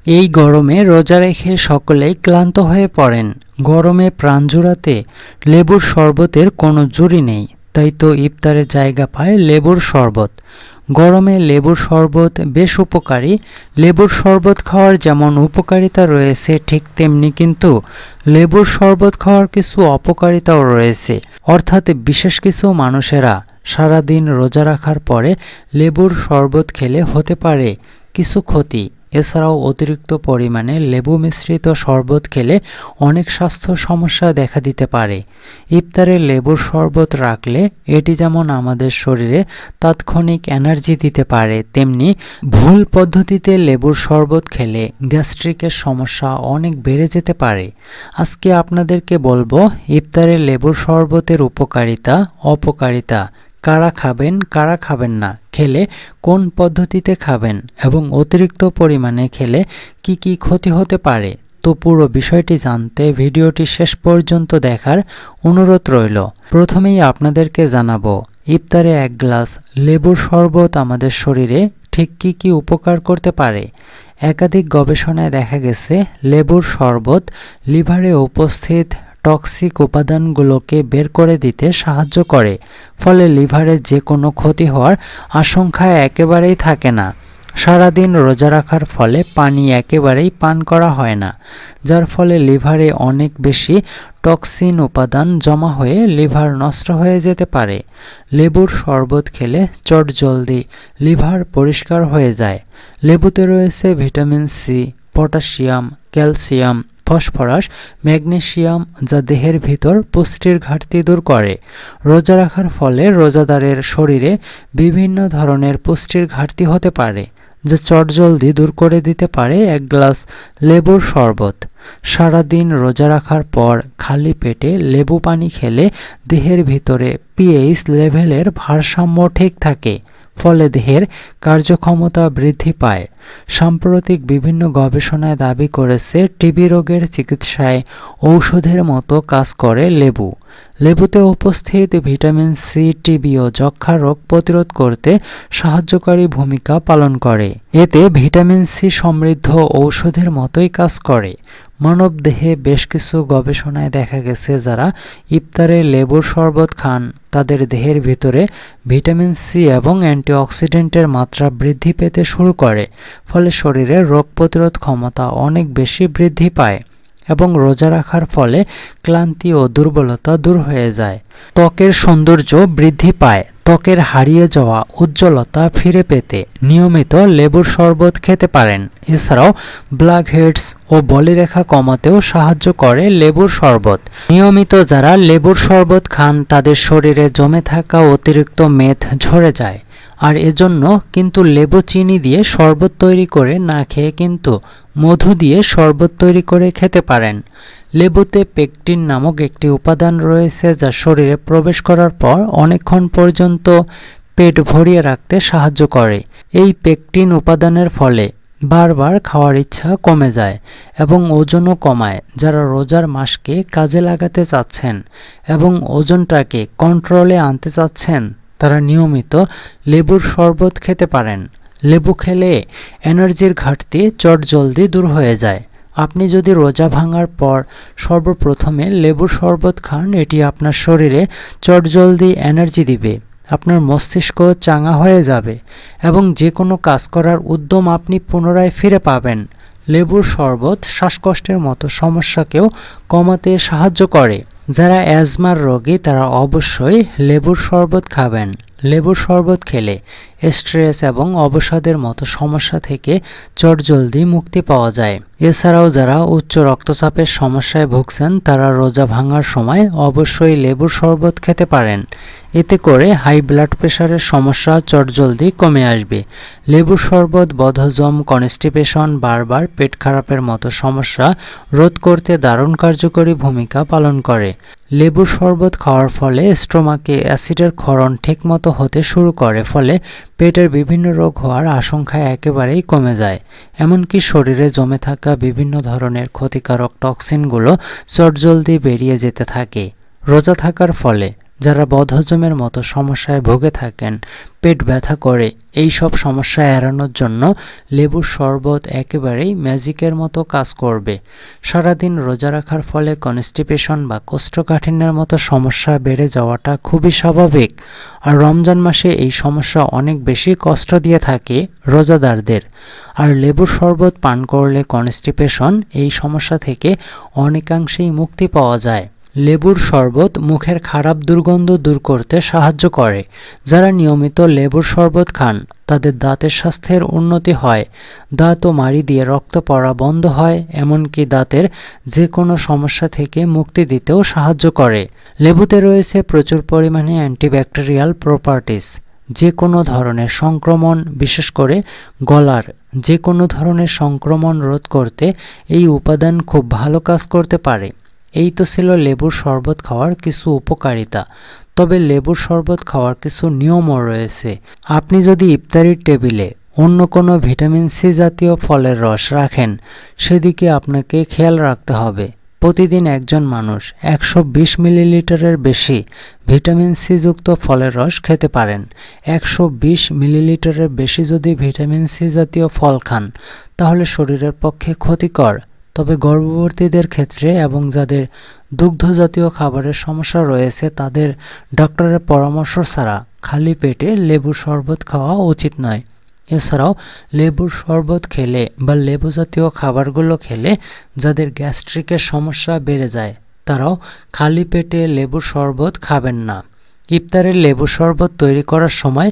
এই গরমে রোজা রেখে সকলেই ক্লান্ত হয়ে পড়েন। গরমে প্রাণ জুড়াতে লেবুর শরবতের কোনো জুড়ি নেই, তাই তো ইফতারে জায়গা পায় লেবুর শরবত। গরমে লেবুর শরবত বেশ উপকারী। লেবুর শরবত খাওয়ার যেমন উপকারিতা রয়েছে, ঠিক তেমনি কিন্তু লেবুর শরবত খাওয়ার কিছু অপকারিতাও রয়েছে। অর্থাৎ বিশেষ কিছু মানুষেরা সারাদিন রোজা রাখার পরে লেবুর শরবত খেলে হতে পারে কিছু ক্ষতি। এছাড়াও অতিরিক্ত পরিমাণে লেবু মিশ্রিত শরবত খেলে অনেক স্বাস্থ্য সমস্যা দেখা দিতে পারে। ইফতারে লেবুর শরবত রাখলে এটি যেমন আমাদের শরীরে তাৎক্ষণিক এনার্জি দিতে পারে, তেমনি ভুল পদ্ধতিতে লেবুর শরবত খেলে গ্যাস্ট্রিকের সমস্যা অনেক বেড়ে যেতে পারে। আজকে আপনাদেরকে বলবো ইফতারে লেবুর শরবতের উপকারিতা, অপকারিতা, কারা খাবেন কারা খাবেন না, খেলে কোন পদ্ধতিতে খাবেন এবং অতিরিক্ত পরিমাণে খেলে কি কি ক্ষতি হতে পারে। তো পুরো বিষয়টি জানতে ভিডিওটি শেষ পর্যন্ত দেখার অনুরোধ রইল। প্রথমেই আপনাদেরকে জানাবো ইফতারে 1 গ্লাস লেবুর শরবত আমাদের শরীরে ঠিক কি কি উপকার করতে পারে। একাধিক গবেষণায় দেখা গেছে লেবুর শরবত লিভারে উপস্থিত টক্সিক উপাদানগুলোকে বের করে দিতে সাহায্য করে, ফলে লিভারে যে কোনো ক্ষতি হওয়ার আশঙ্কা একেবারেই থাকে না। সারাদিন রোজা রাখার ফলে পানি একেবারেই পান করা হয় না, যার ফলে লিভারে অনেক বেশি টক্সিন উপাদান জমা হয়ে লিভার নষ্ট হয়ে যেতে পারে। লেবুর শরবত খেলে চটজলদি লিভার পরিষ্কার হয়ে যায়। লেবুতে রয়েছে vitamin C, potassium, calcium, phosphorus, magnesium, যা দেহের ভিতর পুষ্টির ঘাটতি দূর করে। রোজা রাখার ফলে রোজাদারের শরীরে বিভিন্ন ধরনের পুষ্টির ঘাটতি হতে পারে, যা চটজলদি দূর করে দিতে পারে 1 গ্লাস লেবুর শরবত। সারাদিন রোজা রাখার পর খালি পেটে লেবু পানি খেলে দেহের ভিতরে পিএইচ লেভেলের ভারসাম্য ঠিক থাকে, ফলে দেহের কার্যক্ষমতা বৃদ্ধি পায়। সাম্প্রতিক বিভিন্ন গবেষণায় দাবি করেছে টিবি রোগের চিকিৎসায় ঔষধের মতো কাজ করে লেবু। লেবুতে উপস্থিত ভিটামিন সি টিবি ও যক্ষ্মা রোগ প্রতিরোধ করতে সাহায্যকারী ভূমিকা পালন করে। এতে ভিটামিন সি সমৃদ্ধ ঔষধের মতোই কাজ করে। মানবদেহে বেশ কিছু গবেষণায় দেখা গেছে যারা ইফতারে লেবুর শরবত খান তাদের দেহের ভিতরে ভিটামিন সি এবং অ্যান্টিঅক্সিডেন্টের মাত্রা বৃদ্ধি পেতে শুরু করে, ফলে শরীরের রোগ প্রতিরোধ ক্ষমতা অনেক বেশি বৃদ্ধি পায় এবং রোজা রাখার ফলে ক্লান্তি ও দুর্বলতা দূর হয়ে যায়। ত্বকের সৌন্দর্য বৃদ্ধি পায়। ত্বকের হারিয়ে যাওয়া উজ্জ্বলতা ফিরে পেতে নিয়মিত লেবুর শরবত খেতে পারেন। এছাড়াও ব্ল্যাকহেডস ও বলিরেখা কমাতেও সাহায্য করে লেবুর শরবত। নিয়মিত যারা লেবুর শরবত খান তাদের শরীরে জমে থাকা অতিরিক্ত মেদ ঝরে যায়। আর এজন্য কিন্তু লেবু চিনি দিয়ে শরবত তৈরি করে না খেয়ে কিন্তু মধু দিয়ে শরবত তৈরি করে খেতে পারেন। লেবুতে পেকটিন নামক একটি উপাদান রয়েছে যা শরীরে প্রবেশ করার পর অনেকক্ষণ পর্যন্ত পেট ভরিয়ে রাখতে সাহায্য করে। এই পেকটিন উপাদানের ফলে বারবার খাওয়ার ইচ্ছা কমে যায় এবং ওজনও কমায়। যারা রোজার মাসকে কাজে লাগাতে চাচ্ছেন এবং ওজনটাকে কন্ট্রোলে আনতে চাচ্ছেন তারা নিয়মিত লেবুর শরবত খেতে পারেন। লেবু খেলে এনার্জির ঘাটতি চটজলদি দূর হয়ে যায়। আপনি যদি রোজা ভাঙার পর সর্বপ্রথমে লেবুর শরবত খান, এটি আপনার শরীরে চটজলদি এনার্জি দিবে, আপনার মস্তিষ্ক চাঙ্গা হয়ে যাবে এবং যে কোনো কাজ করার উদ্যম আপনি পুনরায় ফিরে পাবেন। লেবুর শরবত শ্বাসকষ্টের মতো সমস্যাকেও কমাতে সাহায্য করে। যারা অ্যাজমার রোগী তারা অবশ্যই লেবুর শরবত খাবেন। লেবুর শরবত খেলে স্ট্রেস এবং অবসাদের মতো সমস্যা থেকে চটজলদি মুক্তি পাওয়া যায়। এছাড়াও যারা উচ্চ রক্তচাপের সমস্যায় ভুগছেন তারা রোজা ভাঙার সময় অবশ্যই লেবুর শরবত খেতে পারেন। এতে করে হাই ব্লাড প্রেশারের সমস্যা চটজলদি কমে আসবে। লেবুর শরবত বদহজম, কনস্টিপেশন, বারবার পেট খারাপের মতো সমস্যা রোধ করতে দারুণ কার্যকরী ভূমিকা পালন করে। লেবুর শরবত খাওয়ার ফলে স্টোমাকে অ্যাসিডের ক্ষরণ ঠিকমতো হতে শুরু করে, ফলে পেটের বিভিন্ন রোগ হওয়ার আশঙ্কা একেবারেই কমে যায়। এমনকি শরীরে জমে থাকা বিভিন্ন ধরনের ক্ষতিকারক টক্সিনগুলো চটজলদি বেরিয়ে যেতে থাকে। রোজা থাকার ফলে যারা বদহজমের মতো সমস্যায় ভুগে থাকেন, পেট ব্যথা করে, এই সব সমস্যা এড়ানোর জন্য লেবুর শরবত একেবারেই ম্যাজিকের মতো কাজ করবে। সারাদিন রোজা রাখার ফলে কনস্টিপেশন বা কোষ্ঠকাঠিন্যের মতো সমস্যা বেড়ে যাওয়াটা খুবই স্বাভাবিক। আর রমজান মাসে এই সমস্যা অনেক বেশি কষ্ট দিয়ে থাকে রোজাদারদের। আর লেবুর শরবত পান করলে কনস্টিপেশন এই সমস্যা থেকে অনেকাংশেই মুক্তি পাওয়া যায়। লেবুর শরবত মুখের খারাপ দুর্গন্ধ দূর করতে সাহায্য করে। যারা নিয়মিত লেবুর শরবত খান তাদের দাঁতের স্বাস্থ্যের উন্নতি হয়, দাঁত ও মাড়ি দিয়ে রক্ত পড়া বন্ধ হয়, এমনকি দাঁতের যে কোনো সমস্যা থেকে মুক্তি দিতেও সাহায্য করে। লেবুতে রয়েছে প্রচুর পরিমাণে অ্যান্টিব্যাকটেরিয়াল প্রপার্টিস। যে কোনো ধরনের সংক্রমণ, বিশেষ করে গলার যে কোনো ধরনের সংক্রমণ রোধ করতে এই উপাদান খুব ভালো কাজ করতে পারে। এই তো ছিল লেবুর শরবত খাওয়ার কিছু উপকারিতা। তবে লেবুর শরবত খাওয়ার কিছু নিয়মও রয়েছে। আপনি যদি ইফতারির টেবিলে অন্য কোনো ভিটামিন সি জাতীয় ফলের রস রাখেন, সেদিকে আপনাকে খেয়াল রাখতে হবে। প্রতিদিন একজন মানুষ 120 মিলিলিটারের বেশি ভিটামিন সি যুক্ত ফলের রস খেতে পারেন। 120 মিলিলিটারের বেশি যদি ভিটামিন সি জাতীয় ফল খান তাহলে শরীরের পক্ষে ক্ষতিকর। তবে গর্ভবতীদের ক্ষেত্রে এবং যাদের দুগ্ধ জাতীয় খাবারের সমস্যা রয়েছে তাদের ডক্টরের পরামর্শ ছাড়া খালি পেটে লেবুর শরবত খাওয়া উচিত নয়। এছাড়াও লেবুর শরবত খেলে বা লেবু জাতীয় খাবারগুলো খেলে যাদের গ্যাস্ট্রিকের সমস্যা বেড়ে যায় তারাও খালি পেটে লেবুর শরবত খাবেন না। ইফতারের লেবু শরবত তৈরি করার সময়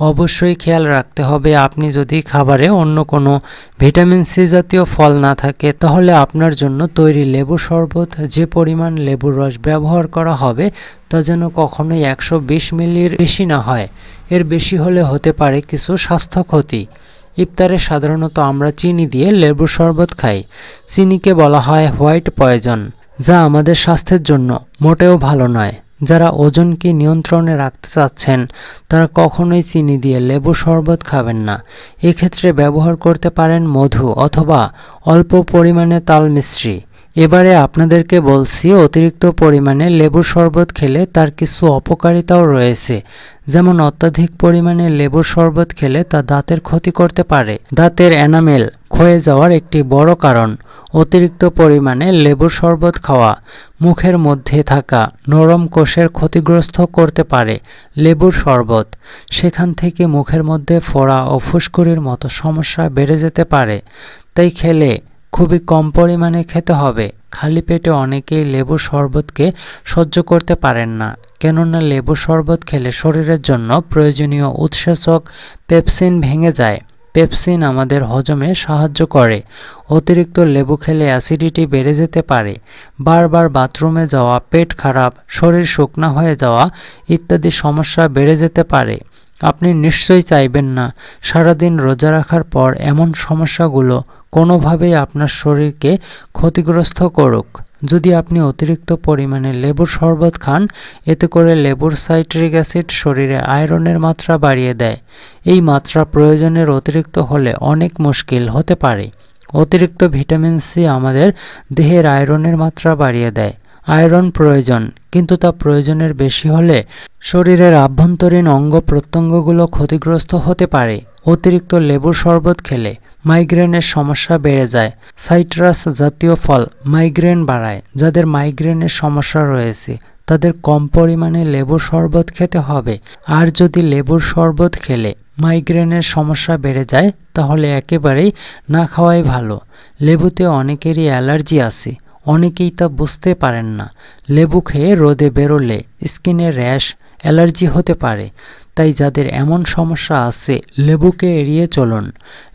অবশ্যই খেয়াল রাখতে হবে আপনি যদি খাবারে অন্য কোনো ভিটামিন সি জাতীয় ফল না থাকে তাহলে আপনার জন্য তৈরি লেবু শরবত যে পরিমাণ লেবুর রস ব্যবহার করা হবে তা যেন কখনোই 120 মিলির বেশি না হয়। এর বেশি হলে হতে পারে কিছু স্বাস্থ্য ক্ষতি। ইফতারে সাধারণত আমরা চিনি দিয়ে লেবুর শরবত খাই। চিনিকে বলা হয় হোয়াইট পয়জন, যা আমাদের স্বাস্থ্যের জন্য মোটেও ভালো নয়। যারা ওজনকে নিয়ন্ত্রণে রাখতে চাচ্ছেন তারা কখনোই চিনি দিয়ে লেবু শরবত খাবেন না। এক্ষেত্রে ব্যবহার করতে পারেন মধু অথবা অল্প পরিমাণে তাল মিশ্রি। এবারে আপনাদেরকে বলছি অতিরিক্ত পরিমাণে লেবুর শরবত খেলে তার কিছু অপকারিতাও রয়েছে। যেমন অত্যাধিক পরিমাণে লেবুর শরবত খেলে তা দাঁতের ক্ষতি করতে পারে। দাঁতের এনামেল ক্ষয়ে যাওয়ার একটি বড় কারণ। অতিরিক্ত পরিমাণে লেবুর শরবত খাওয়া মুখের মধ্যে থাকা নরম কোষের ক্ষতিগ্রস্ত করতে পারে। লেবুর শরবত সেখান থেকে মুখের মধ্যে ফোড়া ও ফুসকুড়ির মতো সমস্যা বেড়ে যেতে পারে। তাই খেলে খুবই কম পরিমাণে খেতে হবে। খালি পেটে অনেকেই লেবুর শরবতকে সহ্য করতে পারেন না, কেননা লেবুর শরবত খেলে শরীরের জন্য প্রয়োজনীয় উৎসেচক পেপসিন ভেঙে যায়। পেপসিন আমাদের হজমে সাহায্য করে। অতিরিক্ত লেবু খেলে অ্যাসিডিটি বেড়ে যেতে পারে। বারবার বাথরুমে যাওয়া, পেট খারাপ, শরীর শুকনা হয়ে যাওয়া ইত্যাদি সমস্যা বেড়ে যেতে পারে। আপনি নিশ্চয়ই চাইবেন না সারাদিন রোজা রাখার পর এমন সমস্যাগুলো কোনোভাবেই আপনার শরীরকে ক্ষতিগ্রস্ত করুক। যদি আপনি অতিরিক্ত পরিমাণে লেবুর শরবত খান, এতে করে লেবুর সাইট্রিক অ্যাসিড শরীরে আয়রনের মাত্রা বাড়িয়ে দেয়। এই মাত্রা প্রয়োজনের অতিরিক্ত হলে অনেক মুশকিল হতে পারে। অতিরিক্ত ভিটামিন সি আমাদের দেহের আয়রনের মাত্রা বাড়িয়ে দেয়। আয়রন প্রয়োজন, কিন্তু তা প্রয়োজনের বেশি হলে শরীরের আভ্যন্তরীণ অঙ্গ প্রত্যঙ্গগুলো ক্ষতিগ্রস্ত হতে পারে। অতিরিক্ত লেবুর শরবত খেলে মাইগ্রেনের সমস্যা বেড়ে যায়। সাইট্রাস জাতীয় ফল মাইগ্রেন বাড়ায়। যাদের মাইগ্রেনের সমস্যা রয়েছে তাদের কম পরিমাণে লেবুর শরবত খেতে হবে। আর যদি লেবুর শরবত খেলে মাইগ্রেনের সমস্যা বেড়ে যায় তাহলে একেবারেই না খাওয়াই ভালো। লেবুতে অনেকেরই অ্যালার্জি আছে, অনেকেই তা বুঝতে পারেন না। লেবু খেয়ে রোদে বেরোলে স্কিনে র্যাশ, অ্যালার্জি হতে পারে। তাই যাদের এমন সমস্যা আছে লেবুকে এড়িয়ে চলুন।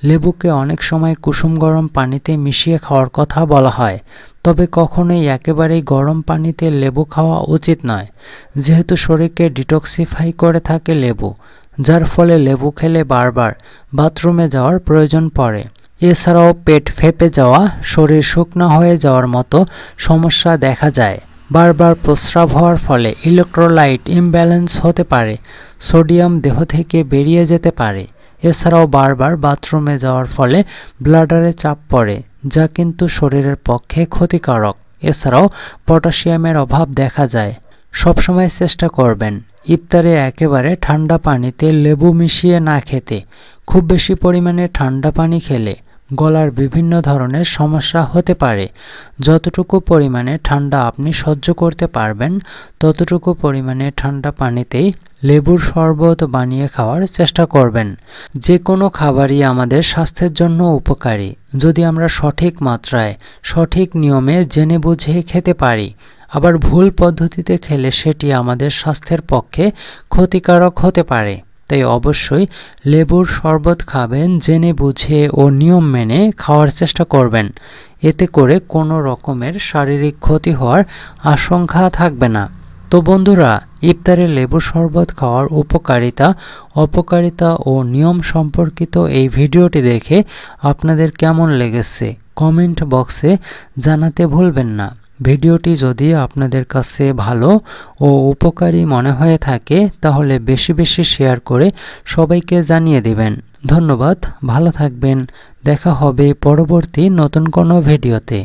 লেবুকে অনেক সময় কুসুম গরম পানিতে মিশিয়ে খাওয়ার কথা বলা হয়, তবে কখনোই একেবারেই গরম পানিতে লেবু খাওয়া উচিত নয়, যেহেতু শরীরকে ডিটক্সিফাই করে থাকে লেবু, যার ফলে লেবু খেলে বারবার বাথরুমে যাওয়ার প্রয়োজন পড়ে। এছাড়াও পেট ফেঁপে যাওয়া, শরীর শুকনো হয়ে যাওয়ার মতো সমস্যা দেখা যায়। বারবার প্রস্রাব হওয়ার ফলে ইলেকট্রোলাইট ইমব্যালেন্স হতে পারে, সোডিয়াম দেহ থেকে বেরিয়ে যেতে পারে। এছাড়াও বারবার বাথরুমে যাওয়ার ফলে ব্লাডারে চাপ পড়ে, যা কিন্তু শরীরের পক্ষে ক্ষতিকারক। এছাড়াও পটাশিয়ামের অভাব দেখা যায়। সবসময় চেষ্টা করবেন ইফতারে একেবারে ঠান্ডা পানিতে লেবু মিশিয়ে না খেতে। খুব বেশি পরিমাণে ঠান্ডা পানি খেলে গলার বিভিন্ন ধরনের সমস্যা হতে পারে। যতটুকু পরিমাণে ঠান্ডা আপনি সহ্য করতে পারবেন ততটুকু পরিমাণে ঠান্ডা পানিতেই লেবুর শরবত বানিয়ে খাওয়ার চেষ্টা করবেন। যে কোনো খাবারই আমাদের স্বাস্থ্যের জন্য উপকারী যদি আমরা সঠিক মাত্রায় সঠিক নিয়মে জেনে বুঝে খেতে পারি। আবার ভুল পদ্ধতিতে খেলে সেটি আমাদের স্বাস্থ্যের পক্ষে ক্ষতিকারক হতে পারে। তাই অবশ্যই লেবুর শরবত খাবেন জেনে বুঝে ও নিয়ম মেনে খাওয়ার চেষ্টা করবেন। এতে করে কোনো রকমের শারীরিক ক্ষতি হওয়ার আশঙ্কা থাকবে না। তো বন্ধুরা, ইফতারে লেবুর শরবত খাওয়ার উপকারিতা অপকারিতা ও নিয়ম সম্পর্কিত এই ভিডিওটি দেখে আপনাদের কেমন লেগেছে কমেন্ট বক্সে জানাতে ভুলবেন না। ভিডিওটি যদি আপনাদের কাছে ভালো ও উপকারী মনে হয়ে থাকে তাহলে বেশি বেশি শেয়ার করে সবাইকে জানিয়ে দিবেন। ধন্যবাদ, ভালো থাকবেন। দেখা হবে পরবর্তী নতুন কোনো ভিডিওতে।